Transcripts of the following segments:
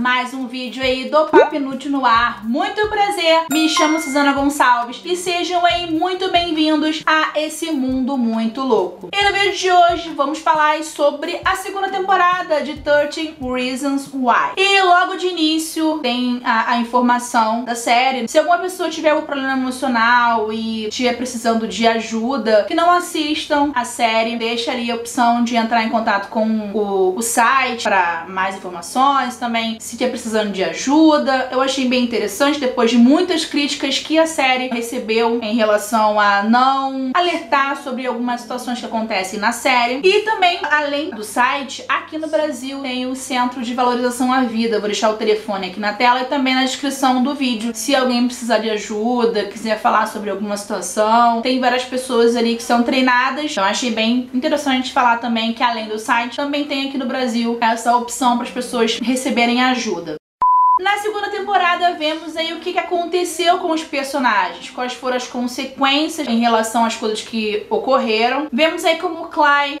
Mais um vídeo aí do Papo Inútil no ar. Muito prazer, me chamo Suzana Gonçalves e sejam aí muito bem-vindos a esse mundo muito louco. E no vídeo de hoje vamos falar sobre a segunda temporada de 13 Reasons Why. E logo de início tem a informação da série. Se alguma pessoa tiver algum problema emocional e estiver precisando de ajuda, que não assistam a série, deixa ali a opção de entrar em contato com o site para mais informações também. Se estiver precisando de ajuda, eu achei bem interessante depois de muitas críticas que a série recebeu em relação a não alertar sobre algumas situações que acontecem na série. E também, além do site, aqui no Brasil tem o Centro de Valorização à Vida. Eu vou deixar o telefone aqui na tela e também na descrição do vídeo. Se alguém precisar de ajuda, quiser falar sobre alguma situação, tem várias pessoas ali que são treinadas. Então achei bem interessante falar também que além do site, também tem aqui no Brasil essa opção para as pessoas receberem ajuda. Na segunda temporada vemos aí o que aconteceu com os personagens, quais foram as consequências em relação às coisas que ocorreram. Vemos aí como o Clay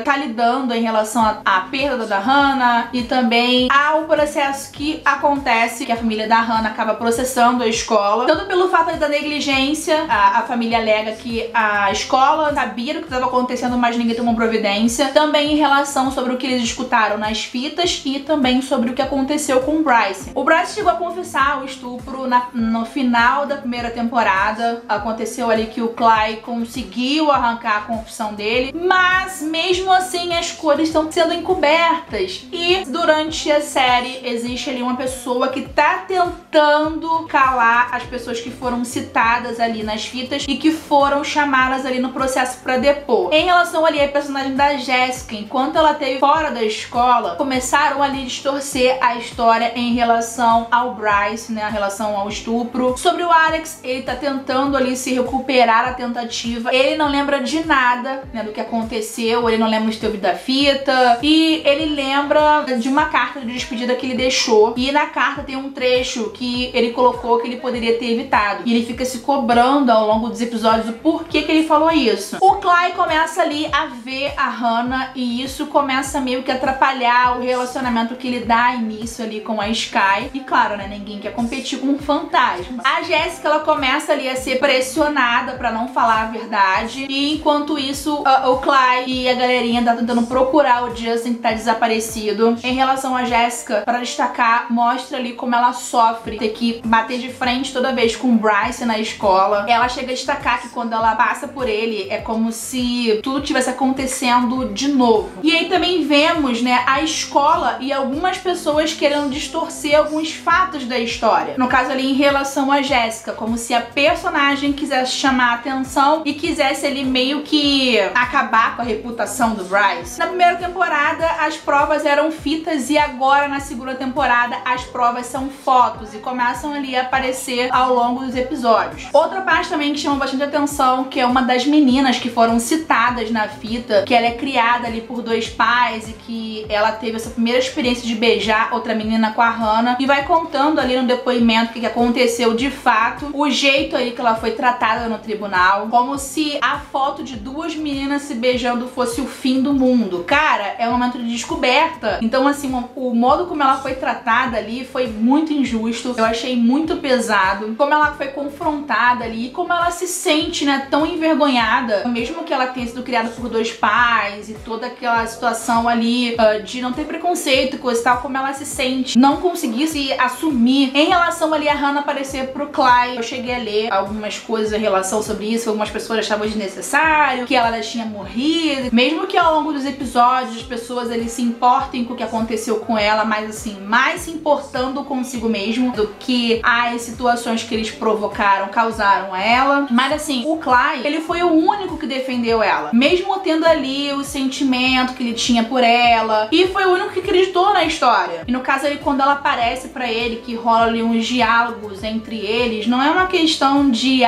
tá lidando em relação à perda da Hannah e também ao processo que acontece, que a família da Hannah acaba processando a escola. Tanto pelo fato da negligência, a família alega que a escola sabia do que estava acontecendo, mas ninguém tomou providência. Também em relação sobre o que eles escutaram nas fitas e também sobre o que aconteceu com o Bryce. O Bryce chegou a confessar o estupro no final da primeira temporada. Aconteceu ali que o Clay conseguiu arrancar a confissão dele, mas mesmo assim as coisas estão sendo encobertas. E durante a série existe ali uma pessoa que tá tentando calar as pessoas que foram citadas ali nas fitas e que foram chamadas ali no processo pra depor. Em relação ali à personagem da Jessica, enquanto ela esteve fora da escola, começaram ali a distorcer a história em relação ao Bryce, né, a relação ao estupro. Sobre o Alex, ele tá tentando ali se recuperar a tentativa. Ele não lembra de nada, né, do que aconteceu, ele não lembra de ter ouvido a fita e ele lembra de uma carta de despedida que ele deixou e na carta tem um trecho que ele colocou que ele poderia ter evitado e ele fica se cobrando ao longo dos episódios o porquê que ele falou isso. O Clay começa ali a ver a Hannah e isso começa meio que a atrapalhar o relacionamento que ele dá início ali com a Sky. E claro, né, ninguém quer competir com um fantasma. A Jessica, ela começa ali a ser pressionada pra não falar a verdade. E enquanto isso, o Clay e a galerinha tá tentando procurar o Justin que tá desaparecido. Em relação a Jessica, pra destacar, mostra ali como ela sofre ter que bater de frente toda vez com o Bryce na escola. Ela chega a destacar que quando ela passa por ele, é como se tudo tivesse acontecendo de novo. E aí também vemos, né, a escola e algumas pessoas querendo distorcer alguns fatos da história. No caso ali em relação a Jessica, como se a personagem quisesse chamar a atenção e quisesse ali meio que acabar com a reputação do Bryce. Na primeira temporada as provas eram fitas e agora na segunda temporada as provas são fotos e começam ali a aparecer ao longo dos episódios. Outra parte também que chama bastante atenção, que é uma das meninas que foram citadas na fita, que ela é criada ali por dois pais e que ela teve essa primeira experiência de beijar outra menina com a Hannah e vai contando ali no depoimento o que aconteceu de fato, o jeito aí que ela foi tratada no tribunal, como se a foto de duas meninas se beijando fosse o fim do mundo. Cara, é um momento de descoberta. Então assim, o modo como ela foi tratada ali foi muito injusto, eu achei muito pesado, como ela foi confrontada ali e como ela se sente, né, tão envergonhada, mesmo que ela tenha sido criada por dois pais e toda aquela situação ali de não ter preconceito, coisa e tal, como ela se sente, não conseguir se assumir. Em relação ali a Hannah aparecer pro Clay, eu cheguei a ler algumas coisas em relação sobre isso, algumas pessoas achavam desnecessário, que ela já tinha morrido, mesmo que ao longo dos episódios as pessoas ali se importem com o que aconteceu com ela, mas assim, mais se importando consigo mesmo do que as situações que eles provocaram, causaram a ela. Mas assim, o Clay, ele foi o único que defendeu ela, mesmo tendo ali o sentimento que ele tinha por ela, e foi o único que acreditou na história. E no caso ali, quando ela aparece aparece pra ele que rola ali uns diálogos entre eles, não é uma questão de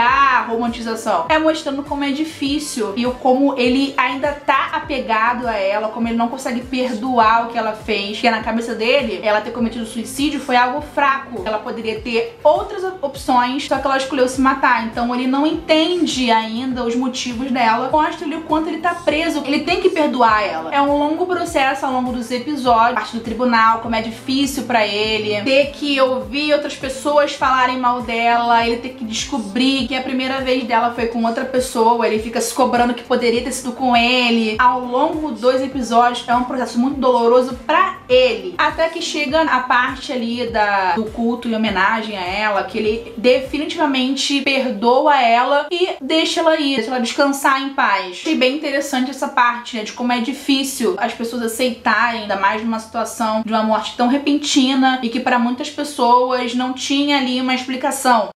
romantização. É mostrando como é difícil e como ele ainda tá apegado a ela, como ele não consegue perdoar o que ela fez. Que na cabeça dele, ela ter cometido suicídio foi algo fraco. Ela poderia ter outras opções, só que ela escolheu se matar. Então ele não entende ainda os motivos dela. Mostra-lhe o quanto ele tá preso. Ele tem que perdoar ela. É um longo processo ao longo dos episódios, parte do tribunal, como é difícil pra ele ter que ouvir outras pessoas falarem mal dela, ele ter que descobrir que a primeira vez dela foi com outra pessoa, ele fica se cobrando que poderia ter sido com ele. Ao longo dos episódios é um processo muito doloroso pra ele, até que chega a parte ali do culto em homenagem a ela, que ele definitivamente perdoa ela e deixa ela ir, deixa ela descansar em paz. Achei bem interessante essa parte, né, de como é difícil as pessoas aceitarem, ainda mais numa situação de uma morte tão repentina e que pra muitas pessoas não tinha ali uma explicação.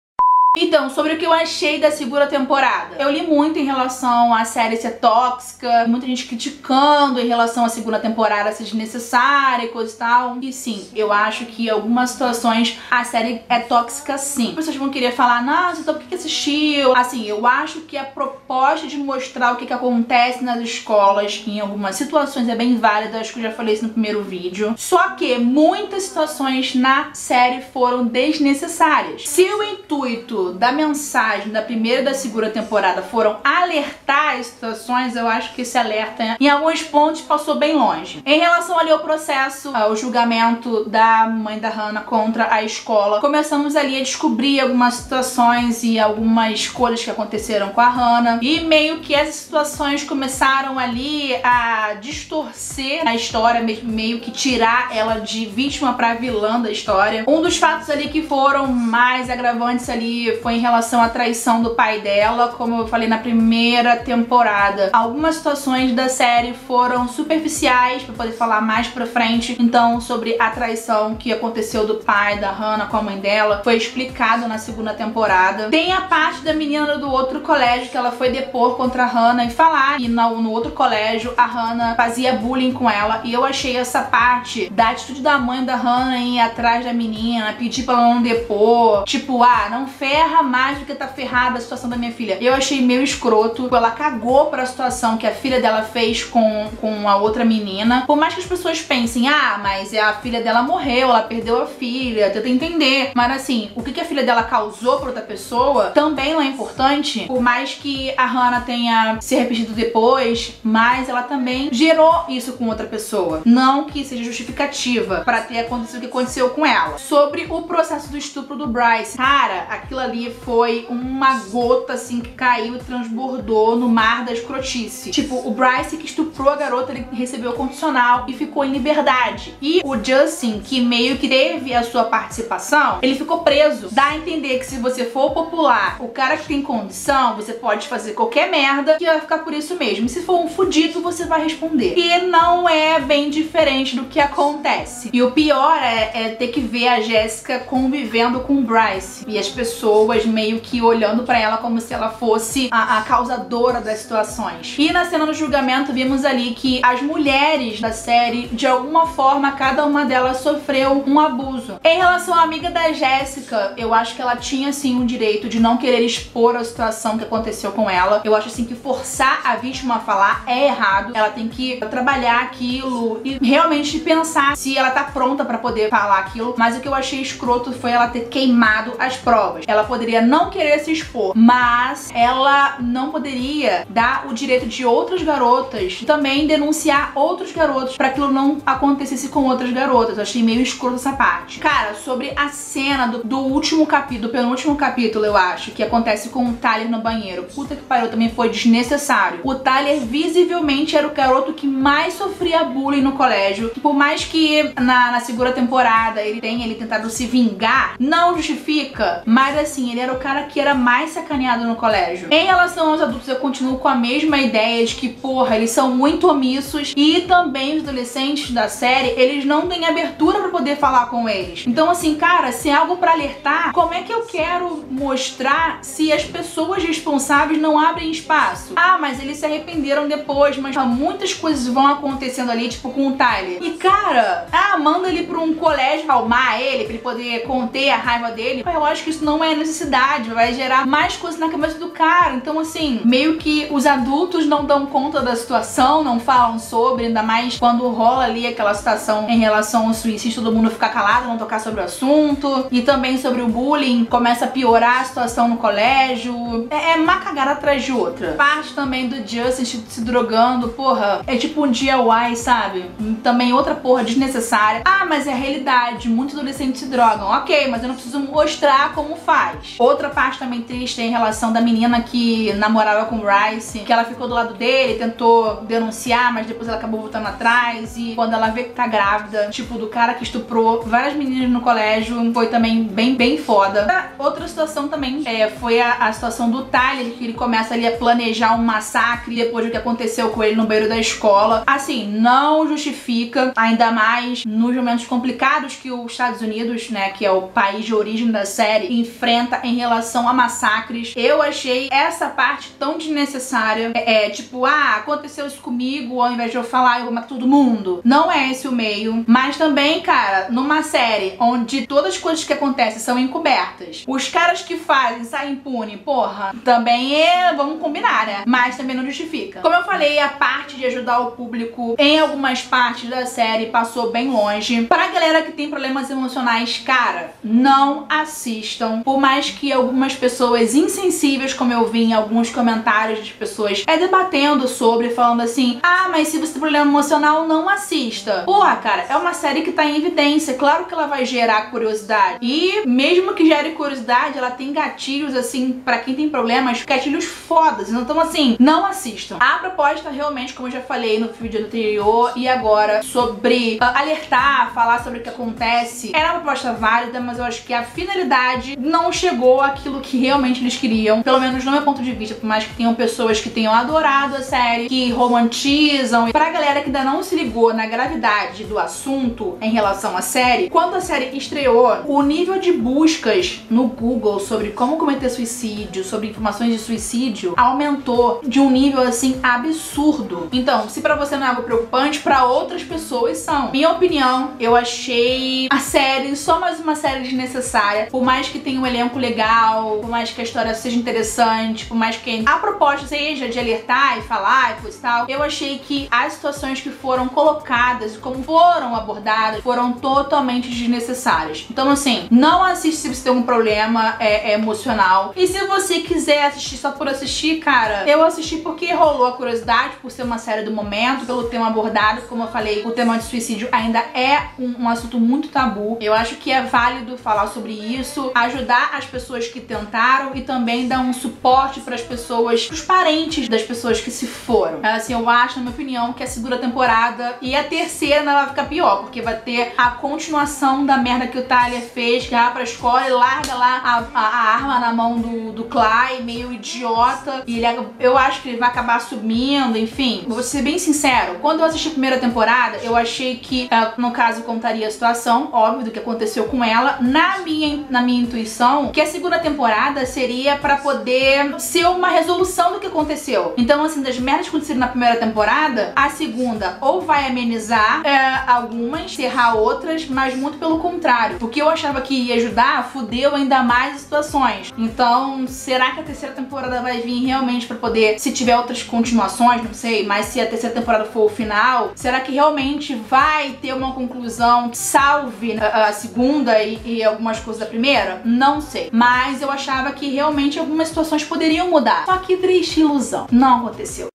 Então, sobre o que eu achei da segunda temporada. Eu li muito em relação à série ser tóxica, muita gente criticando em relação à segunda temporada ser desnecessária e coisa e tal. E sim, eu acho que em algumas situações a série é tóxica sim. As pessoas vão querer falar, nossa, então por que assistiu? Assim, eu acho que a proposta de mostrar o que acontece nas escolas, que em algumas situações é bem válida, acho que eu já falei isso no primeiro vídeo. Só que muitas situações na série foram desnecessárias. Se o intuito da mensagem da primeira e da segunda temporada foram alertar as situações, eu acho que esse alerta em alguns pontos passou bem longe. Em relação ali ao processo, ao julgamento da mãe da Hannah contra a escola, começamos ali a descobrir algumas situações e algumas coisas que aconteceram com a Hannah, e meio que essas situações começaram ali a distorcer a história, meio que tirar ela de vítima pra vilã da história. Um dos fatos ali que foram mais agravantes ali foi em relação à traição do pai dela, como eu falei na primeira temporada. Algumas situações da série foram superficiais, pra poder falar mais pra frente. Então, sobre a traição que aconteceu do pai da Hannah com a mãe dela, foi explicado na segunda temporada. Tem a parte da menina do outro colégio, que ela foi depor contra a Hannah e falar que no outro colégio a Hannah fazia bullying com ela, e eu achei essa parte da atitude da mãe da Hannah em ir atrás da menina, pedir pra ela não depor, tipo, não ferra mais do que tá ferrada a situação da minha filha. Eu achei meio escroto. Ela cagou pra situação que a filha dela fez com a outra menina. Por mais que as pessoas pensem, mas a filha dela morreu, ela perdeu a filha, tenta entender. Mas assim, o que a filha dela causou pra outra pessoa também não é importante. Por mais que a Hannah tenha se arrependido depois, mas ela também gerou isso com outra pessoa. Não que seja justificativa pra ter acontecido o que aconteceu com ela. Sobre o processo do estupro do Bryce, cara, aquilo ali foi uma gota assim que caiu e transbordou no mar da escrotice. Tipo, o Bryce que estuprou a garota, ele recebeu condicional e ficou em liberdade. E o Justin, que meio que teve a sua participação, ele ficou preso. Dá a entender que se você for popular, o cara que tem condição, você pode fazer qualquer merda que vai ficar por isso mesmo. E se for um fudido, você vai responder. E não é bem diferente do que acontece. E o pior é ter que ver a Jessica convivendo com o Bryce. E as pessoas meio que olhando pra ela como se ela fosse a causadora das situações. E na cena do julgamento vimos ali que as mulheres da série, de alguma forma, cada uma delas sofreu um abuso. Em relação à amiga da Jessica, eu acho que ela tinha sim o direito de não querer expor a situação que aconteceu com ela. Eu acho assim que forçar a vítima a falar é errado. Ela tem que trabalhar aquilo e realmente pensar se ela tá pronta pra poder falar aquilo. Mas o que eu achei escroto foi ela ter queimado as provas. Ela poderia não querer se expor, mas ela não poderia dar o direito de outras garotas também denunciar outros garotos pra aquilo não acontecesse com outras garotas. Eu achei meio escroto essa parte. Cara, sobre a cena do último capítulo, do penúltimo capítulo, eu acho, que acontece com o Tyler no banheiro. Puta que pariu, também foi desnecessário. O Tyler visivelmente era o garoto que mais sofria bullying no colégio. Por mais que na segunda temporada ele tenha tentado se vingar, não justifica, mas assim, assim, ele era o cara que era mais sacaneado no colégio. Em relação aos adultos, eu continuo com a mesma ideia de que, porra, eles são muito omissos e também os adolescentes da série, eles não têm abertura pra poder falar com eles. Então, assim, cara, se é algo pra alertar, como é que eu quero mostrar se as pessoas responsáveis não abrem espaço? Ah, mas eles se arrependeram depois, mas muitas coisas vão acontecendo ali, tipo com o Tyler. E, cara, manda ele pra um colégio acalmar ele, pra ele poder conter a raiva dele. Eu acho que isso não é necessidade, vai gerar mais coisas na cabeça do cara. Então, assim, meio que os adultos não dão conta da situação, não falam sobre, ainda mais quando rola ali aquela situação em relação ao suicídio, todo mundo fica calado, não tocar sobre o assunto. E também sobre o bullying, começa a piorar a situação no colégio. É uma cagada atrás de outra. Parte também do Justin se drogando, porra, é tipo um DIY, sabe? Também outra porra desnecessária. Ah, mas é a realidade, muitos adolescentes se drogam. Ok, mas eu não preciso mostrar como faz. Outra parte também triste é em relação da menina que namorava com o Bryce, que ela ficou do lado dele, tentou denunciar, mas depois ela acabou voltando atrás. E quando ela vê que tá grávida, tipo, do cara que estuprou várias meninas no colégio, foi também bem foda. Outra situação também foi a situação do Tyler, que ele começa ali a planejar um massacre depois do que aconteceu com ele no banheiro da escola. Assim, não justifica, ainda mais nos momentos complicados que os Estados Unidos, né, que é o país de origem da série, enfrenta em relação a massacres. Eu achei essa parte tão desnecessária. Tipo, aconteceu isso comigo, ao invés de eu falar, eu vou matar todo mundo. Não é esse o meio. Mas também, cara, numa série onde todas as coisas que acontecem são encobertas, os caras que fazem saem impune, porra, também vamos combinar, né? Mas também não justifica. Como eu falei, a parte de ajudar o público em algumas partes da série passou bem longe. Pra galera que tem problemas emocionais, cara, não assistam. Por mais que algumas pessoas insensíveis, como eu vi em alguns comentários de pessoas debatendo sobre, falando assim, mas se você tem problema emocional, não assista. Porra, cara, é uma série que tá em evidência. Claro que ela vai gerar curiosidade. E mesmo que gere curiosidade, ela tem gatilhos, assim, pra quem tem problemas, gatilhos fodas. Então, assim, não assistam. A proposta, realmente, como eu já falei no vídeo anterior e agora, sobre alertar, falar sobre o que acontece, era uma proposta válida, mas eu acho que a finalidade não chegou àquilo que realmente eles queriam. Pelo menos no meu ponto de vista, por mais que tenham pessoas que tenham adorado a série, que romantizam. E pra galera que ainda não se ligou na gravidade do assunto em relação à série, quando a série estreou, o nível de buscas no Google sobre como cometer suicídio, sobre informações de suicídio, aumentou de um nível, assim, absurdo. Então, se pra você não é algo preocupante, pra outras pessoas são. Minha opinião, eu achei a série só mais uma série desnecessária. Por mais que tenha um elenco legal, por mais que a história seja interessante, por mais que a proposta seja de alertar e falar e coisa e tal, eu achei que as situações que foram colocadas e como foram abordadas foram totalmente desnecessárias. Então, assim, não assiste se você tem algum problema emocional. E se você quiser assistir só por assistir, cara, eu assisti porque rolou a curiosidade, por ser uma série do momento, pelo tema abordado. Como eu falei, o tema de suicídio ainda é um assunto muito tabu. Eu acho que é válido falar sobre isso, ajudar as pessoas que tentaram e também dar um suporte para as pessoas, pros parentes das pessoas que se foram. Assim, eu acho, na minha opinião, que a segunda temporada e a terceira não vai ficar pior, porque vai ter a continuação da merda que o Tyler fez, que vai pra escola e larga lá a arma na mão do Clay, meio idiota, e eu acho que ele vai acabar sumindo, enfim. Vou ser bem sincero, quando eu assisti a primeira temporada, eu achei que, no caso, contaria a situação, óbvio, do que aconteceu com ela. Na minha intuição, que a segunda temporada seria pra poder ser uma resolução do que aconteceu. Então, assim, das merdas que aconteceram na primeira temporada, a segunda ou vai amenizar algumas, encerrar outras, mas muito pelo contrário. O que eu achava que ia ajudar, fudeu ainda mais as situações. Então, será que a terceira temporada vai vir realmente pra poder, se tiver outras continuações, não sei, mas se a terceira temporada for o final, será que realmente vai ter uma conclusão que salve a segunda e algumas coisas da primeira? Não sei. Mas eu achava que realmente algumas situações poderiam mudar. Só que triste ilusão. Não aconteceu.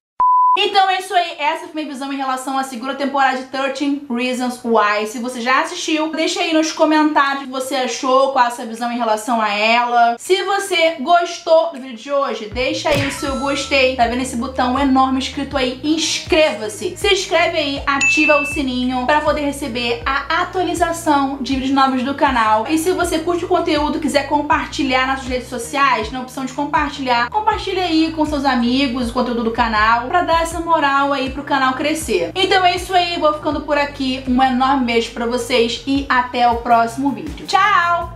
Então é isso aí, essa foi minha visão em relação à segunda temporada de 13 Reasons Why. Se você já assistiu, deixa aí nos comentários o que você achou, qual a sua visão em relação a ela. Se você gostou do vídeo de hoje, deixa aí o seu gostei. Tá vendo esse botão enorme escrito aí, inscreva-se. Se inscreve aí, ativa o sininho para poder receber a atualização de vídeos novos do canal. E se você curte o conteúdo, quiser compartilhar nas suas redes sociais, na opção de compartilhar, compartilha aí com seus amigos o conteúdo do canal, para dar essa moral aí pro canal crescer. Então é isso aí, vou ficando por aqui. Um enorme beijo pra vocês e até o próximo vídeo. Tchau!